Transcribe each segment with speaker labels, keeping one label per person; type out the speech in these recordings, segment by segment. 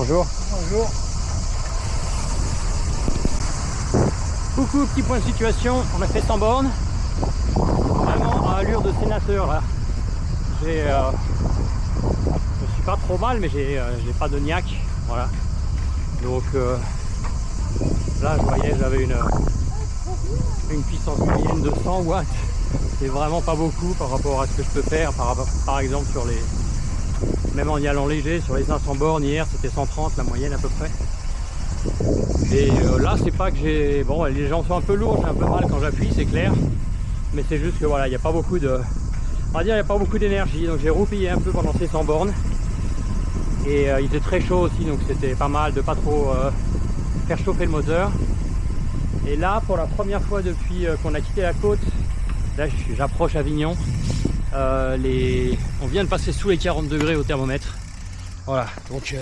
Speaker 1: Bonjour.
Speaker 2: Bonjour.
Speaker 1: Coucou, petit point de situation, on a fait 100 bornes. Vraiment à allure de sénateur là. Je suis pas trop mal, mais j'ai pas de niaque. Voilà. Donc là je voyais j'avais une puissance moyenne de 100 watts. C'est vraiment pas beaucoup par rapport à ce que je peux faire par exemple sur les, même en y allant léger sur les 500 bornes hier c'était 130 la moyenne à peu près. Et là c'est pas que j'ai, bon les gens sont un peu lourds, j'ai un peu mal quand j'appuie c'est clair, mais c'est juste que voilà il n'y a pas beaucoup de, on va dire il n'y a pas beaucoup d'énergie, donc j'ai roupillé un peu pendant ces 100 bornes et il était très chaud aussi, donc c'était pas mal de pas trop faire chauffer le moteur. Et là pour la première fois depuis qu'on a quitté la côte, là j'approche Avignon, on vient de passer sous les 40 degrés au thermomètre. Voilà, donc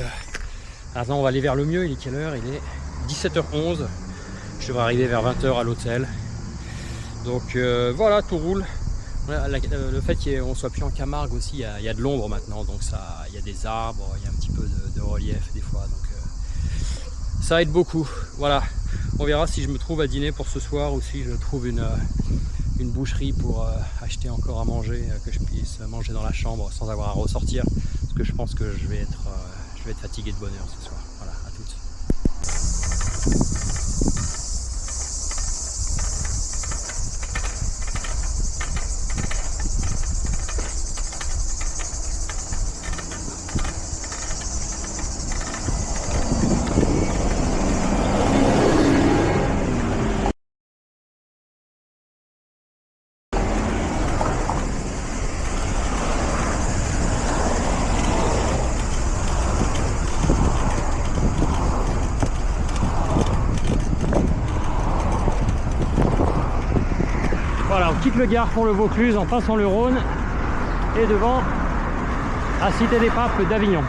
Speaker 1: maintenant on va aller vers le mieux. Il est quelle heure? Il est 17h11. Je devrais arriver vers 20h à l'hôtel. Donc voilà, tout roule. Le fait qu'on soit plus en Camargue aussi, il y a de l'ombre maintenant, donc ça, il y a des arbres, il y a un petit peu de relief des fois, donc ça aide beaucoup. Voilà, on verra si je me trouve à dîner pour ce soir ou si je trouve une boucherie pour acheter encore à manger, que je puisse manger dans la chambre sans avoir à ressortir, parce que je pense que je vais être fatigué de bonne heure ce soir. Voilà, à toutes. Voilà, on quitte le Gard pour le Vaucluse en passant le Rhône et devant la Cité des Papes d'Avignon.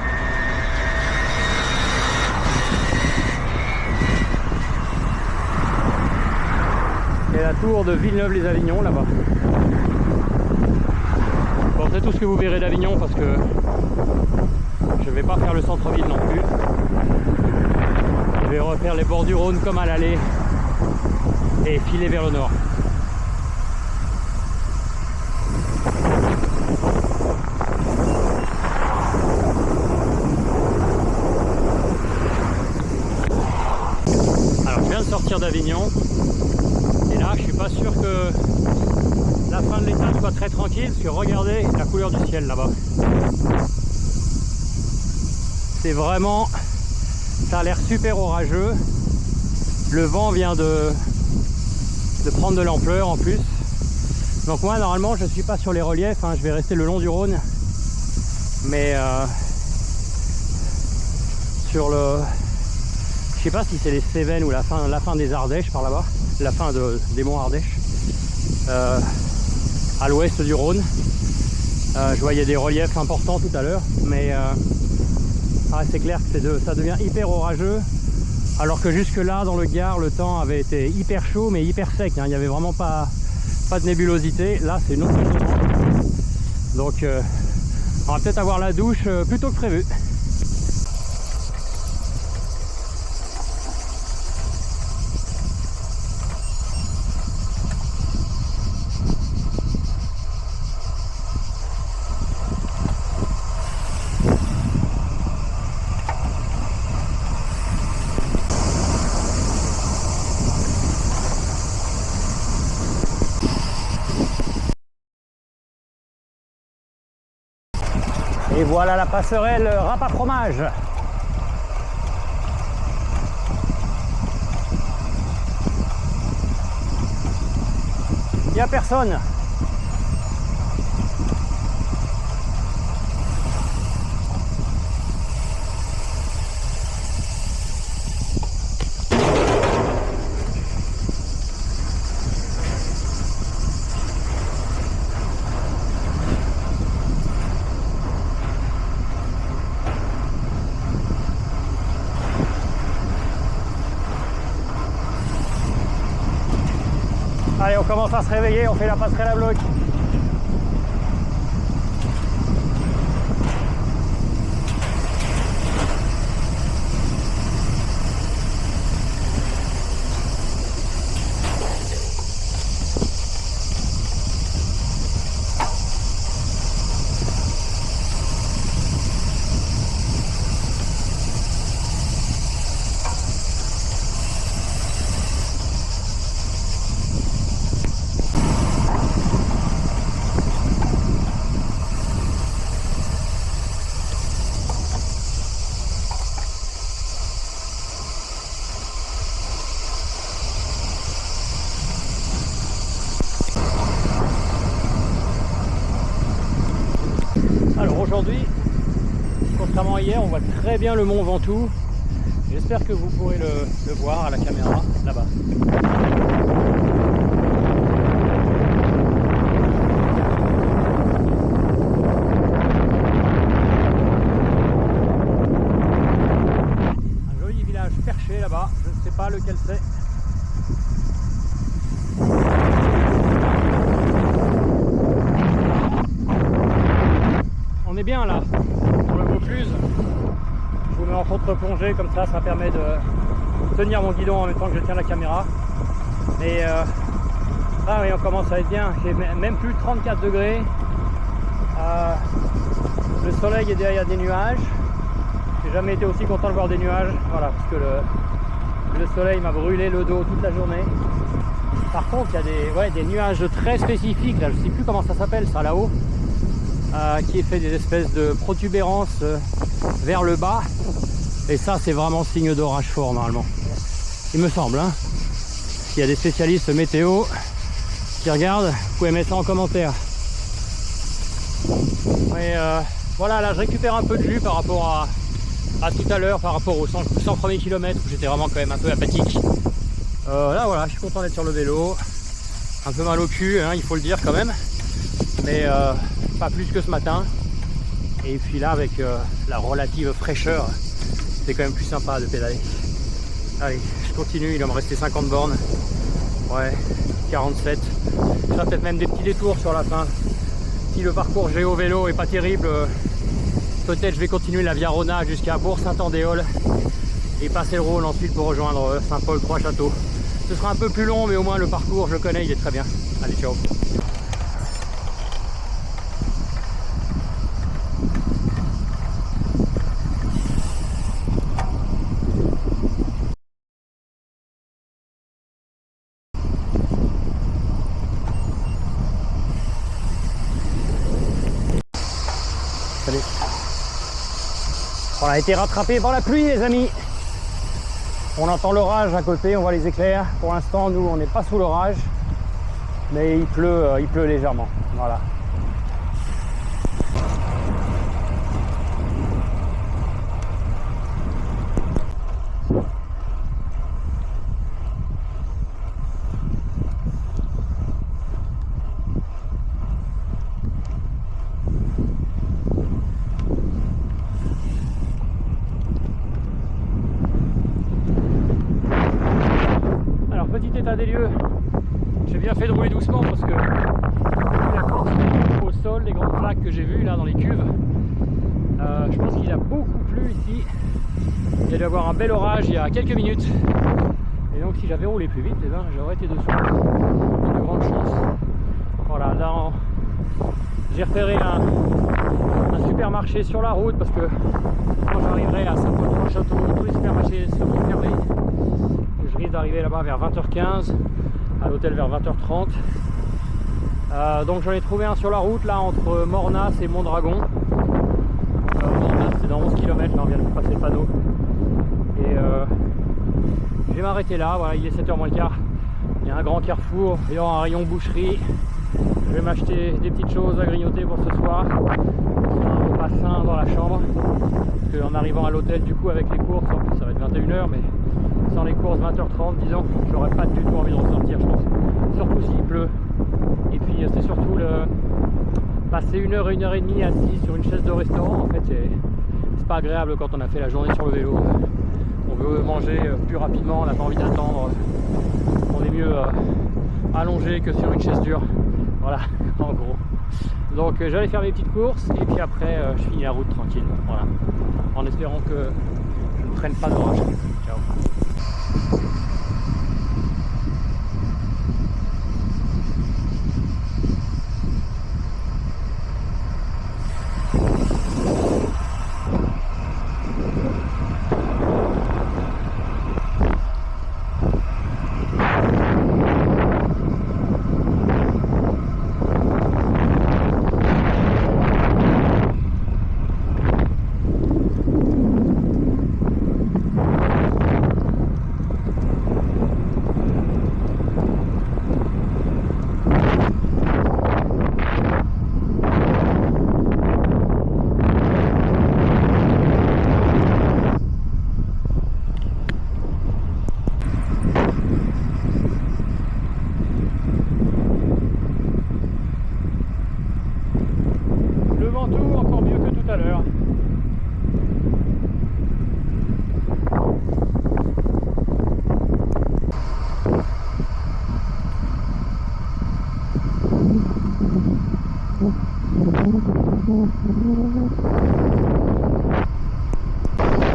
Speaker 1: Et la tour de Villeneuve-les-Avignon là-bas. Bon, c'est tout ce que vous verrez d'Avignon parce que je ne vais pas faire le centre-ville non plus. Je vais refaire les bords du Rhône comme à l'aller et filer vers le nord. Sortir d'Avignon et là je suis pas sûr que la fin de l'étape soit très tranquille parce que regardez la couleur du ciel là-bas, c'est vraiment, ça a l'air super orageux, le vent vient de prendre de l'ampleur en plus, donc moi normalement je suis pas sur les reliefs, hein, je vais rester le long du Rhône, mais sur le, je sais pas si c'est les Cévennes ou la fin des Ardèches par là-bas, la fin des monts Ardèches, à l'ouest du Rhône. Je voyais des reliefs importants tout à l'heure, mais c'est clair que ça devient hyper orageux, alors que jusque là dans le Gard le temps avait été hyper chaud mais hyper sec, hein, il n'y avait vraiment pas de nébulosité. Là c'est une autre chose. Donc on va peut-être avoir la douche plus tôt que prévu. Et voilà la passerelle Rapa Fromage. Il n'y a personne. Allez, on commence à se réveiller, on fait la passerelle à bloc. aujourd'hui, contrairement à hier, on voit très bien le mont Ventoux. J'espère que vous pourrez le voir à la caméra là-bas. Un joli village perché là-bas, je ne sais pas lequel c'est. On est bien là, pour le Vaucluse. Je vous mets en contre-plongée, comme ça permet de tenir mon guidon en même temps que je tiens la caméra. Mais ah oui, on commence à être bien. J'ai même plus 34 degrés. Le soleil est derrière des nuages. J'ai jamais été aussi content de voir des nuages. Voilà, parce que le soleil m'a brûlé le dos toute la journée. Par contre, il y a des nuages très spécifiques. Là, je ne sais plus comment ça s'appelle, ça là-haut. Qui est fait des espèces de protubérances vers le bas. Et ça, c'est vraiment signe d'orage fort normalement. Il me semble. Hein. S'il y a des spécialistes météo qui regardent, vous pouvez mettre ça en commentaire. Mais voilà, là je récupère un peu de jus par rapport à tout à l'heure, par rapport aux 100 premiers kilomètres où j'étais vraiment quand même un peu apathique. Là voilà, je suis content d'être sur le vélo. Un peu mal au cul, hein, il faut le dire quand même. Mais pas plus que ce matin. Et puis là, avec la relative fraîcheur, c'est quand même plus sympa de pédaler. Allez, je continue, il va me rester 50 bornes. Ouais, 47. Je ferai peut-être même des petits détours sur la fin. Si le parcours géo vélo est pas terrible, peut-être je vais continuer la Via Rona jusqu'à Bourg-Saint-Andéol et passer le Rhône ensuite pour rejoindre Saint-Paul-Trois-Châteaux. Ce sera un peu plus long, mais au moins le parcours, je le connais, il est très bien. Allez, ciao. Salut. On a été rattrapé par la pluie, les amis. On entend l'orage à côté, on voit les éclairs. Pour l'instant, nous, on n'est pas sous l'orage, mais il pleut légèrement. Voilà. Petit état des lieux, j'ai bien fait de rouler doucement parce que la course au sol, les grandes flaques que j'ai vues là dans les cuves, je pense qu'il a beaucoup plu ici. Il y a dû avoir un bel orage il y a quelques minutes et donc si j'avais roulé plus vite, eh ben, j'aurais été dessous. Il y a de grandes chances. Voilà, là j'ai repéré un supermarché sur la route parce que quand j'arriverai à Saint-Paul-Trois-Châteaux, tous les supermarchés seront fermés. Je risque d'arriver là-bas vers 20h15, à l'hôtel vers 20h30. Donc j'en ai trouvé un sur la route là entre Mornas et Mondragon. Mornas c'est dans 11 km, là on vient de passer le panneau. Et je vais m'arrêter là, voilà, il est 7h moins le quart. Il y a un grand carrefour, il y aura un rayon boucherie. Je vais m'acheter des petites choses à grignoter pour ce soir. Un repas sain dans la chambre. Parce qu'en arrivant à l'hôtel du coup avec les courses, en plus ça va être 21h, mais sans les courses 20h30 disons, j'aurais pas du tout envie de ressortir je pense. Surtout s'il pleut. Et puis c'est surtout passer 1h et 1h30 assis sur une chaise de restaurant, en fait c'est pas agréable quand on a fait la journée sur le vélo. On veut manger plus rapidement, on n'a pas envie d'attendre. On est mieux allongé que sur une chaise dure. Voilà, en gros. Donc j'allais faire mes petites courses et puis après je finis la route tranquille. Voilà. En espérant que je ne prenne pas d'orage. Ciao.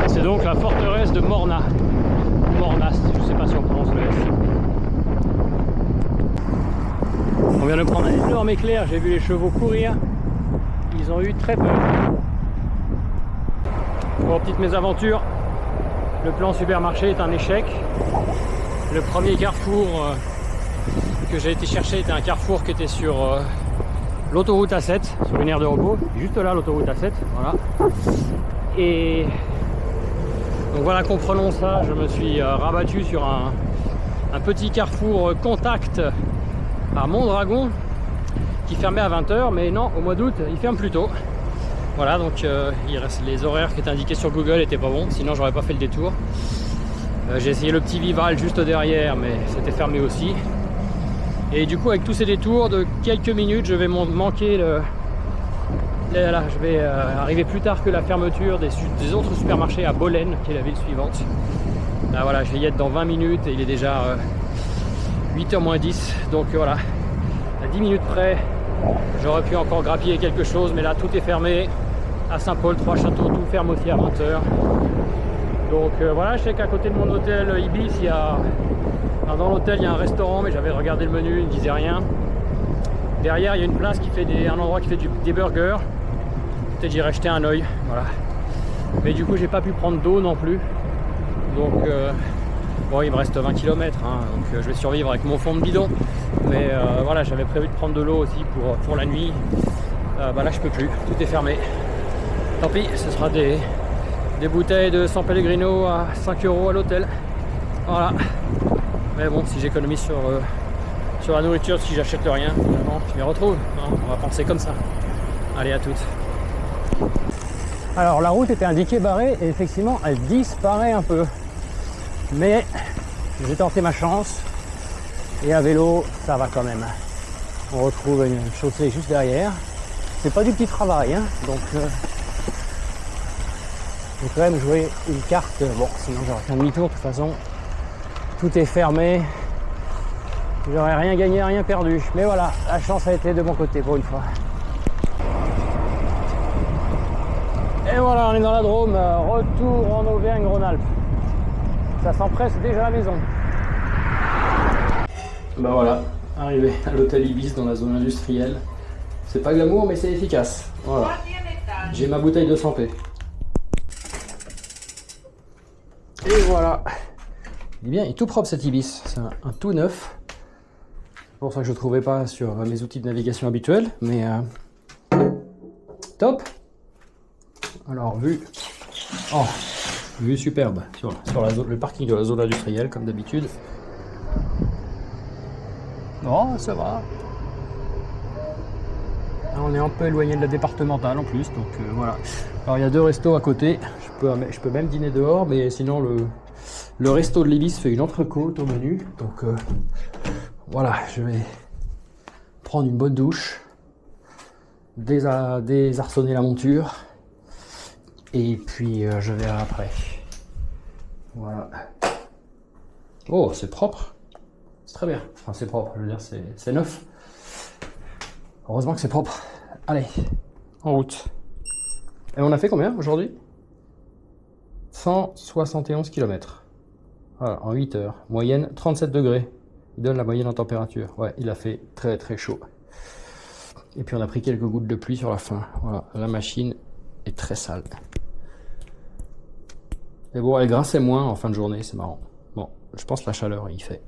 Speaker 1: C'est donc la forteresse de Morna. Mornas, je ne sais pas si on prononce le S. On vient de prendre un énorme éclair, j'ai vu les chevaux courir. Ils ont eu très peur. Pour petite mésaventure, le plan supermarché est un échec. Le premier carrefour que j'ai été chercher était un carrefour qui était sur l'autoroute A7, sur une aire de repos. Juste là, l'autoroute A7, voilà. Et donc voilà, comprenons ça, je me suis rabattu sur un petit carrefour Contact à Mondragon qui fermait à 20 h, mais non, au mois d'août, il ferme plus tôt. Voilà, donc il reste les horaires qui étaient indiqués sur Google n'étaient pas bons, sinon j'aurais pas fait le détour. J'ai essayé le petit Vival juste derrière, mais c'était fermé aussi. Et du coup, avec tous ces détours de quelques minutes, je vais manquer là, je vais arriver plus tard que la fermeture des autres supermarchés à Bolène, qui est la ville suivante. Là, voilà, je vais y être dans 20 minutes et il est déjà 8h moins 10. Donc voilà, à 10 minutes près, j'aurais pu encore grappiller quelque chose, mais là, tout est fermé. À Saint-Paul, Trois-Châteaux, tout ferme aussi à 20 h. Donc voilà, je sais qu'à côté de mon hôtel Ibis, alors dans l'hôtel, il y a un restaurant, mais j'avais regardé le menu, il ne disait rien. Derrière, il y a une place qui fait un endroit qui fait des burgers. Peut-être j'irai jeter un œil, voilà. Mais du coup, j'ai pas pu prendre d'eau non plus. Donc, bon, il me reste 20 km, hein, donc je vais survivre avec mon fond de bidon. Mais voilà, j'avais prévu de prendre de l'eau aussi pour la nuit. Bah là, je peux plus, tout est fermé. Tant pis, ce sera des bouteilles de San Pellegrino à 5 € à l'hôtel. Voilà. Mais bon, si j'économise sur la nourriture, si j'achète rien, finalement, je m'y retrouve. Non, on va penser comme ça. Allez, à toutes. Alors, la route était indiquée barrée et effectivement, elle disparaît un peu. Mais j'ai tenté ma chance et à vélo, ça va quand même. On retrouve une chaussée juste derrière. C'est pas du petit travail, hein, donc j'ai quand même joué une carte. Bon, sinon j'aurais fait un demi-tour. De toute façon, tout est fermé. J'aurais rien gagné, rien perdu. Mais voilà, la chance a été de mon côté pour une fois. Et voilà, on est dans la Drôme. Retour en Auvergne-Rhône-Alpes. Ça s'empresse déjà à la maison. Bah voilà, arrivé à l'hôtel Ibis dans la zone industrielle. C'est pas glamour, mais c'est efficace. Voilà. J'ai ma bouteille de 100p. Et voilà. Eh bien, il est tout propre cet Ibis. C'est un tout neuf. C'est pour ça que je ne trouvais pas sur mes outils de navigation habituels. Mais top. Alors, vue. Oh, vue superbe sur le parking de la zone industrielle, comme d'habitude. Non, ça va. On est un peu éloigné de la départementale en plus, donc voilà. Alors il y a 2 restos à côté, je peux même dîner dehors, mais sinon le resto de l'Ibis fait une entrecôte au menu, donc voilà, je vais prendre une bonne douche, désarçonner la monture, et puis je verrai après. Voilà. Oh, c'est propre, c'est très bien, enfin c'est propre, je veux dire c'est neuf. Heureusement que c'est propre. Allez, en route. Et on a fait combien aujourd'hui? 171 km. Voilà, en 8 heures. Moyenne 37 degrés. Il donne la moyenne en température. Ouais, il a fait très très chaud. Et puis on a pris quelques gouttes de pluie sur la fin. Voilà, la machine est très sale. Et bon, elle grinçait moins en fin de journée, c'est marrant. Bon, je pense que la chaleur, il fait.